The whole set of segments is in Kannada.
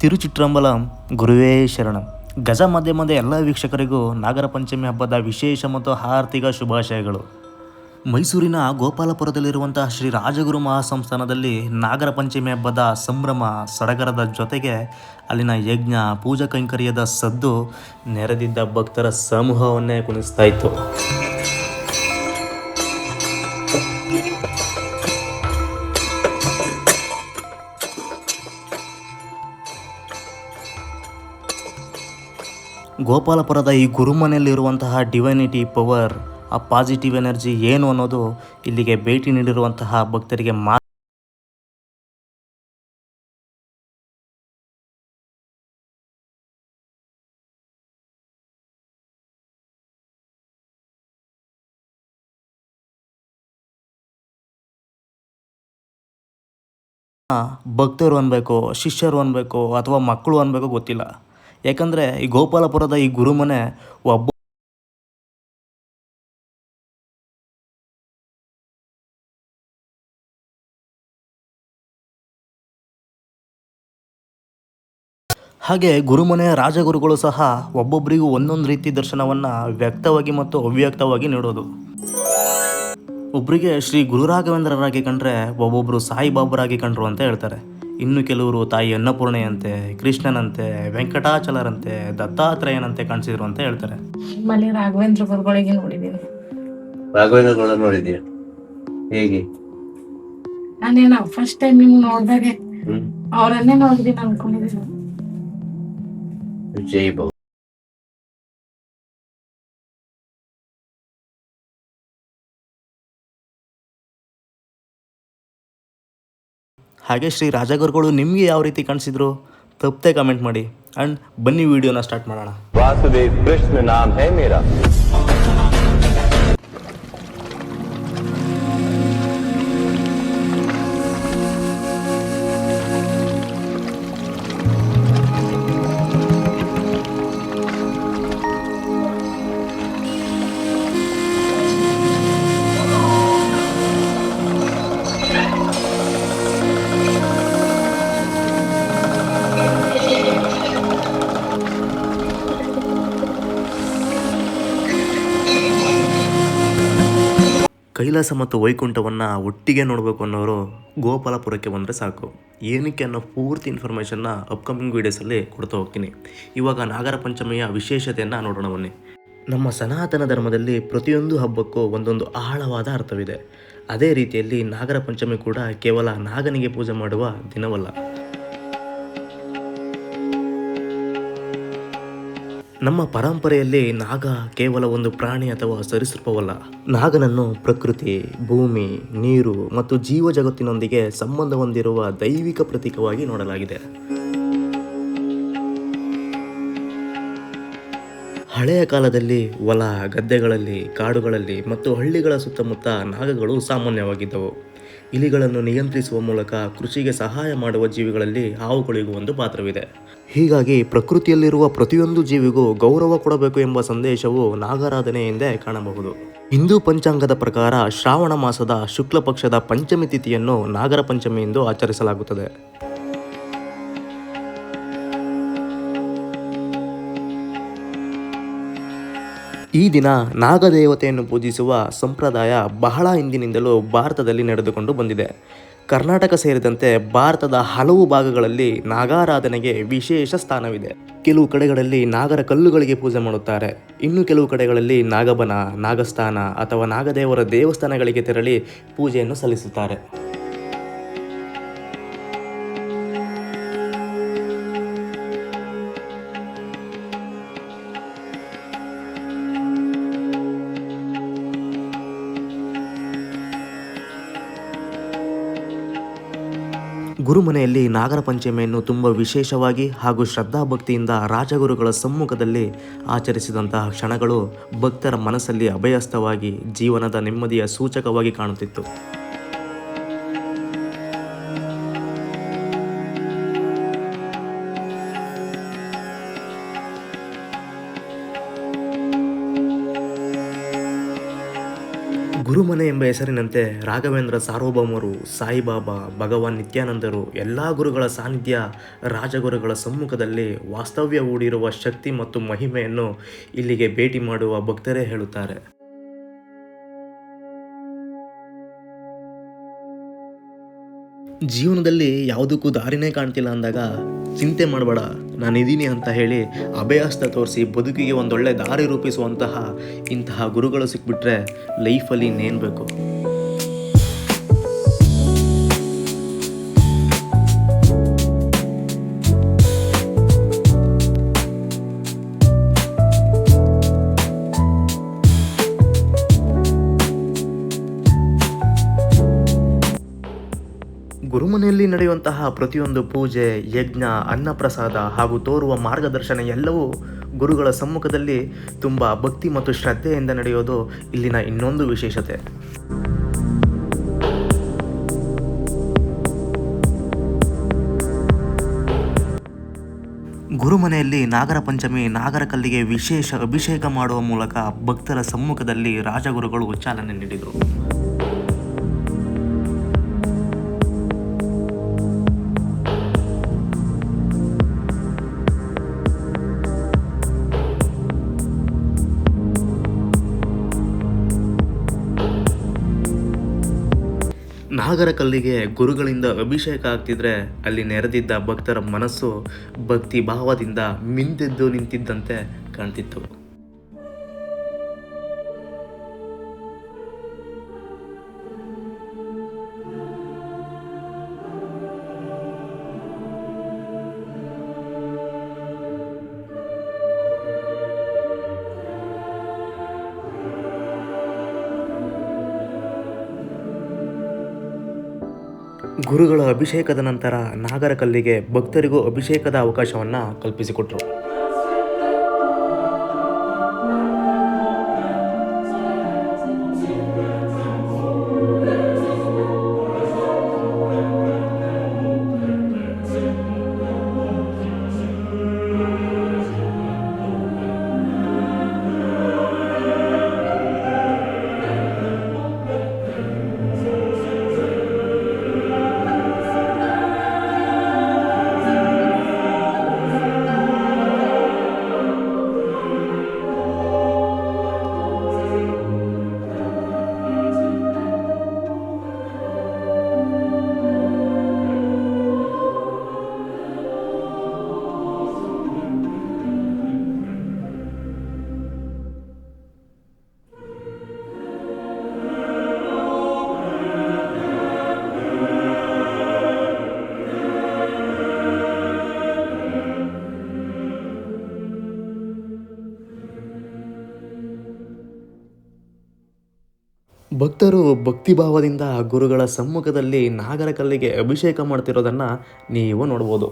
ತಿರುಚಿಟ್ರಂಬಲಂ ಗುರುವೇ ಶರಣಂ. ಗಜಮಾಧ್ಯಮದ ಎಲ್ಲ ವೀಕ್ಷಕರಿಗೂ ನಾಗರ ಪಂಚಮಿ ಹಬ್ಬದ ವಿಶೇಷ ಮತ್ತು ಆರ್ಥಿಕ ಶುಭಾಶಯಗಳು. ಮೈಸೂರಿನ ಗೋಪಾಲಪುರದಲ್ಲಿರುವಂತಹ ಶ್ರೀ ರಾಜಗುರು ಮಹಾಸಂಸ್ಥಾನದಲ್ಲಿ ನಾಗರ ಪಂಚಮಿ ಹಬ್ಬದ ಸಂಭ್ರಮ ಸಡಗರದ ಜೊತೆಗೆ ಅಲ್ಲಿನ ಯಜ್ಞ ಪೂಜಾ ಕೈಂಕರ್ಯದ ಸದ್ದು ನೆರೆದಿದ್ದ ಭಕ್ತರ ಸಮೂಹವನ್ನೇ ಕುಣಿಸ್ತಾ ಇತ್ತು. ಗೋಪಾಲಪುರದ ಈ ಗುರುಮನೆಯಲ್ಲಿರುವಂತಹ ಡಿವೈನಿಟಿ ಪವರ್, ಆ ಪಾಸಿಟಿವ್ ಎನರ್ಜಿ ಏನು ಅನ್ನೋದು ಇಲ್ಲಿಗೆ ಭೇಟಿ ನೀಡಿರುವಂತಹ ಭಕ್ತರಿಗೆ ಭಕ್ತರು ಅನ್ಬೇಕು, ಶಿಷ್ಯರು ಅನ್ಬೇಕು ಅಥವಾ ಮಕ್ಕಳು ಅನ್ಬೇಕು ಗೊತ್ತಿಲ್ಲ. ಯಾಕಂದರೆ ಈ ಗೋಪಾಲಪುರದ ಈ ಗುರುಮನೆ ಒಬ್ಬ ಹಾಗೆ ಗುರುಮನೆಯ ರಾಜಗುರುಗಳು ಸಹ ಒಬ್ಬೊಬ್ಬರಿಗೂ ಒಂದೊಂದು ರೀತಿ ದರ್ಶನವನ್ನು ವ್ಯಕ್ತವಾಗಿ ಮತ್ತು ಅವ್ಯಕ್ತವಾಗಿ ನೀಡೋದು. ಒಬ್ಬರಿಗೆ ಶ್ರೀ ಗುರು ರಾಘವೇಂದ್ರರಾಗಿ ಕಂಡ್ರೆ ಒಬ್ಬೊಬ್ಬರು ಸಾಯಿಬಾಬರಾಗಿ ಕಂಡ್ರು ಅಂತ ಹೇಳ್ತಾರೆ. ಇನ್ನು ಕೆಲವರು ತಾಯಿ ಅನ್ನಪೂರ್ಣೆಯಂತೆ, ಕೃಷ್ಣನಂತೆ, ವೆಂಕಟಾಚಲರಂತೆ, ದತ್ತಾತ್ರೇಯನಂತೆ ಕಾಣಿಸಿದ್ರು ಅಂತ ಹೇಳ್ತಾರೆ. ರಾಘವೇಂದ್ರ ಗುರುಗಳಿಗೆ ನೋಡಿದ್ದೀನಿ. ರಾಘವೇಂದ್ರ ನೋಡಿದ್ಯಾ? ಹೇಗೆ? ನಾನೇನ ಫಸ್ಟ್ ಟೈಮ್ ನಿಮ್ಗೆ ನೋಡಿದಾಗೆ ಅವರನ್ನೇ ನೋಡಿದ್ದೀನಿ ಅನ್ಕೊಂಡಿದ್ದೀನಿ. ಜೈ ಬಾಬು. ಹಾಗೆ ಶ್ರೀ ರಾಜಗುರುಗಳು ನಿಮಗೆ ಯಾವ ರೀತಿ ಕಾಣಿಸಿದ್ರು ತಪ್ಪದೆ ಕಮೆಂಟ್ ಮಾಡಿ. ಆ್ಯಂಡ್ ಬನ್ನಿ ವಿಡಿಯೋನ ಸ್ಟಾರ್ಟ್ ಮಾಡೋಣ. वासुदेव कृष्ण नाम है मेरा. ಕೈಲಾಸ ಮತ್ತು ವೈಕುಂಠವನ್ನು ಒಟ್ಟಿಗೆ ನೋಡಬೇಕು ಅನ್ನೋರು ಗೋಪಾಲಪುರಕ್ಕೆ ಬಂದರೆ ಸಾಕು. ಏನಕ್ಕೆ ಅನ್ನೋ ಪೂರ್ತಿ ಇನ್ಫಾರ್ಮೇಷನ್ನ ಅಪ್ಕಮಿಂಗ್ ವೀಡಿಯೋಸಲ್ಲಿ ಕೊಡ್ತಾ ಹೋಗ್ತೀನಿ. ಇವಾಗ ನಾಗರ ಪಂಚಮಿಯ ವಿಶೇಷತೆಯನ್ನು ನೋಡೋಣ ಬನ್ನಿ. ನಮ್ಮ ಸನಾತನ ಧರ್ಮದಲ್ಲಿ ಪ್ರತಿಯೊಂದು ಹಬ್ಬಕ್ಕೂ ಒಂದೊಂದು ಆಳವಾದ ಅರ್ಥವಿದೆ. ಅದೇ ರೀತಿಯಲ್ಲಿ ನಾಗರ ಪಂಚಮಿ ಕೂಡ ಕೇವಲ ನಾಗನಿಗೆ ಪೂಜೆ ಮಾಡುವ ದಿನವಲ್ಲ. ನಮ್ಮ ಪರಂಪರೆಯಲ್ಲಿ ನಾಗ ಕೇವಲ ಒಂದು ಪ್ರಾಣಿ ಅಥವಾ ಸರೀಸೃಪವಲ್ಲ. ನಾಗನನ್ನು ಪ್ರಕೃತಿ, ಭೂಮಿ, ನೀರು ಮತ್ತು ಜೀವ ಜಗತ್ತಿನೊಂದಿಗೆ ಸಂಬಂಧ ಹೊಂದಿರುವ ದೈವಿಕ ಪ್ರತೀಕವಾಗಿ ನೋಡಲಾಗಿದೆ. ಹಳೆಯ ಕಾಲದಲ್ಲಿ ಹೊಲ ಗದ್ದೆಗಳಲ್ಲಿ, ಕಾಡುಗಳಲ್ಲಿ ಮತ್ತು ಹಳ್ಳಿಗಳ ಸುತ್ತಮುತ್ತ ನಾಗಗಳು ಸಾಮಾನ್ಯವಾಗಿದ್ದವು. ಇಲಿಗಳನ್ನು ನಿಯಂತ್ರಿಸುವ ಮೂಲಕ ಕೃಷಿಗೆ ಸಹಾಯ ಮಾಡುವ ಜೀವಿಗಳಲ್ಲಿ ಹಾವುಗಳಿಗೂ ಒಂದು ಪಾತ್ರವಿದೆ. ಹೀಗಾಗಿ ಪ್ರಕೃತಿಯಲ್ಲಿರುವ ಪ್ರತಿಯೊಂದು ಜೀವಿಗೂ ಗೌರವ ಕೊಡಬೇಕು ಎಂಬ ಸಂದೇಶವು ನಾಗಾರಾಧನೆಯಿಂದೇ ಕಾಣಬಹುದು. ಹಿಂದೂ ಪಂಚಾಂಗದ ಪ್ರಕಾರ ಶ್ರಾವಣ ಮಾಸದ ಶುಕ್ಲ ಪಕ್ಷದ ಪಂಚಮಿ ತಿಥಿಯನ್ನು ನಾಗರ ಪಂಚಮಿ ಎಂದು ಆಚರಿಸಲಾಗುತ್ತದೆ. ಈ ದಿನ ನಾಗದೇವತೆಯನ್ನು ಪೂಜಿಸುವ ಸಂಪ್ರದಾಯ ಬಹಳ ಹಿಂದಿನಿಂದಲೂ ಭಾರತದಲ್ಲಿ ನಡೆದುಕೊಂಡು ಬಂದಿದೆ. ಕರ್ನಾಟಕ ಸೇರಿದಂತೆ ಭಾರತದ ಹಲವು ಭಾಗಗಳಲ್ಲಿ ನಾಗಾರಾಧನೆಗೆ ವಿಶೇಷ ಸ್ಥಾನವಿದೆ. ಕೆಲವು ಕಡೆಗಳಲ್ಲಿ ನಾಗರ ಕಲ್ಲುಗಳಿಗೆ ಪೂಜೆ ಮಾಡುತ್ತಾರೆ. ಇನ್ನು ಕೆಲವು ಕಡೆಗಳಲ್ಲಿ ನಾಗಬನ, ನಾಗಸ್ಥಾನ ಅಥವಾ ನಾಗದೇವರ ದೇವಸ್ಥಾನಗಳಿಗೆ ತೆರಳಿ ಪೂಜೆಯನ್ನು ಸಲ್ಲಿಸುತ್ತಾರೆ. ಗುರುಮನೆಯಲ್ಲಿ ನಾಗರ ಪಂಚಮಿಯನ್ನು ತುಂಬ ವಿಶೇಷವಾಗಿ ಹಾಗೂ ಶ್ರದ್ಧಾಭಕ್ತಿಯಿಂದ ರಾಜಗುರುಗಳ ಸಮ್ಮುಖದಲ್ಲಿ ಆಚರಿಸಿದಂತಹ ಕ್ಷಣಗಳು ಭಕ್ತರ ಮನಸ್ಸಲ್ಲಿ ಅಭಯಸ್ಥವಾಗಿ ಜೀವನದ ನೆಮ್ಮದಿಯ ಸೂಚಕವಾಗಿ ಕಾಣುತ್ತಿತ್ತು. ಗುರುಮನೆ ಎಂಬ ಹೆಸರಿನಂತೆ ರಾಘವೇಂದ್ರ ಸಾರ್ವಭೌಮರು, ಸಾಯಿಬಾಬಾ, ಭಗವಾನ್ ನಿತ್ಯಾನಂದರು ಎಲ್ಲ ಗುರುಗಳ ಸಾನ್ನಿಧ್ಯ, ರಾಜಗುರುಗಳ ಸಮ್ಮುಖದಲ್ಲಿ ವಾಸ್ತವ್ಯ ಹೂಡಿರುವ ಶಕ್ತಿ ಮತ್ತು ಮಹಿಮೆಯನ್ನು ಇಲ್ಲಿಗೆ ಭೇಟಿ ಮಾಡುವ ಭಕ್ತರೇ ಹೇಳುತ್ತಾರೆ. ಜೀವನದಲ್ಲಿ ಯಾವುದಕ್ಕೂ ದಾರಿನೇ ಕಾಣ್ತಿಲ್ಲ ಅಂದಾಗ ಚಿಂತೆ ಮಾಡಬೇಡ, ನಾನಿದ್ದೀನಿ ಅಂತ ಹೇಳಿ ಅಭಯಹಸ್ತ ತೋರಿಸಿ ಬದುಕಿಗೆ ಒಂದೊಳ್ಳೆ ದಾರಿ ರೂಪಿಸುವಂತಹ ಇಂತಹ ಗುರುಗಳು ಸಿಕ್ಬಿಟ್ರೆ ಲೈಫಲ್ಲಿ ಇನ್ನೇನು ಬೇಕು. ಗುರುಮನೆಯಲ್ಲಿ ನಡೆಯುವಂತಹ ಪ್ರತಿಯೊಂದು ಪೂಜೆ, ಯಜ್ಞ, ಅನ್ನಪ್ರಸಾದ ಹಾಗೂ ತೋರುವ ಮಾರ್ಗದರ್ಶನ ಎಲ್ಲವೂ ಗುರುಗಳ ಸಮ್ಮುಖದಲ್ಲಿ ತುಂಬ ಭಕ್ತಿ ಮತ್ತು ಶ್ರದ್ಧೆಯಿಂದ ನಡೆಯೋದು ಇಲ್ಲಿನ ಇನ್ನೊಂದು ವಿಶೇಷತೆ. ಗುರುಮನೆಯಲ್ಲಿ ನಾಗರ ಪಂಚಮಿ, ನಾಗರ ಕಲ್ಲಿಗೆ ವಿಶೇಷ ಅಭಿಷೇಕ ಮಾಡುವ ಮೂಲಕ ಭಕ್ತರ ಸಮ್ಮುಖದಲ್ಲಿ ರಾಜಗುರುಗಳು ಚಾಲನೆ ನೀಡಿದರು. ನಾಗರ ಕಲ್ಲಿಗೆ ಗುರುಗಳಿಂದ ಅಭಿಷೇಕ ಆಗ್ತಿದ್ರೆ ಅಲ್ಲಿ ನೆರೆದಿದ್ದ ಭಕ್ತರ ಮನಸ್ಸು ಭಕ್ತಿ ಭಾವದಿಂದ ಮಿಂದೆದ್ದು ನಿಂತಿದ್ದಂತೆ ಕಾಣ್ತಿತ್ತು. ಗುರುಗಳ ಅಭಿಷೇಕದ ನಂತರ ನಾಗರ ಕಲ್ಲಿಗೆ ಭಕ್ತರಿಗೂ ಅಭಿಷೇಕದ ಅವಕಾಶವನ್ನು ಕಲ್ಪಿಸಿಕೊಟ್ರು. ಭಕ್ತರು ಭಕ್ತಿಭಾವದಿಂದ ಗುರುಗಳ ಸಮ್ಮುಖದಲ್ಲಿ ನಾಗರ ಕಲ್ಲಿಗೆ ಅಭಿಷೇಕ ಮಾಡ್ತಿರೋದನ್ನು ನೀವು ನೋಡ್ಬೋದು.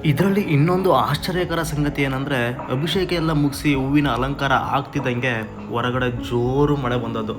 ಇದರಲ್ಲಿ ಇನ್ನೊಂದು ಆಶ್ಚರ್ಯಕರ ಸಂಗತಿ ಏನಂದರೆ, ಅಭಿಷೇಕ ಎಲ್ಲ ಮುಗಿಸಿ ಹೂವಿನ ಅಲಂಕಾರ ಆಗ್ತಿದ್ದಂಗೆ ಹೊರಗಡೆ ಜೋರು ಮಳೆ ಬಂದದ್ದು.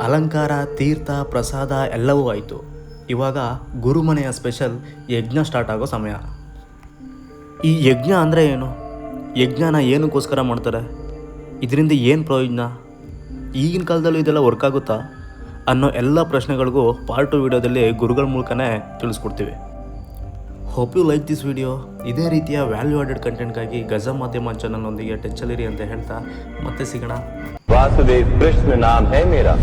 ಅಲಂಕಾರ, ತೀರ್ಥ, ಪ್ರಸಾದ ಎಲ್ಲವೂ ಆಯಿತು. ಇವಾಗ ಗುರುಮನೆಯ ಸ್ಪೆಷಲ್ ಯಜ್ಞ ಸ್ಟಾರ್ಟ್ ಆಗೋ ಸಮಯ. ಈ ಯಜ್ಞ ಅಂದರೆ ಏನು? ಯಜ್ಞನ ಏನಕ್ಕೋಸ್ಕರ ಮಾಡ್ತಾರೆ? ಇದರಿಂದ ಏನು ಪ್ರಯೋಜನ? ಈಗಿನ ಕಾಲದಲ್ಲೂ ಇದೆಲ್ಲ ವರ್ಕ್ ಆಗುತ್ತಾ ಅನ್ನೋ ಎಲ್ಲ ಪ್ರಶ್ನೆಗಳಿಗೂ ಪಾರ್ಟ್ 2 ವಿಡಿಯೋದಲ್ಲಿ ಗುರುಗಳ ಮೂಲಕನೇ ತಿಳಿಸ್ಕೊಡ್ತೀವಿ. Hope you like this video. ಇದೇ ರೀತಿಯ ವ್ಯಾಲ್ಯೂ ಆಡೆಡ್ ಕಂಟೆಂಟ್ಗಾಗಿ ಗಜಮಾಧ್ಯಮ ಚಾನಲ್ನೊಂದಿಗೆ ಟಚ್ಚಲ್ಲಿರಿ ಅಂತ ಹೇಳ್ತಾ ಮತ್ತೆ ಸಿಗೋಣ. वासुदेव कृष्ण नाम है मेरा.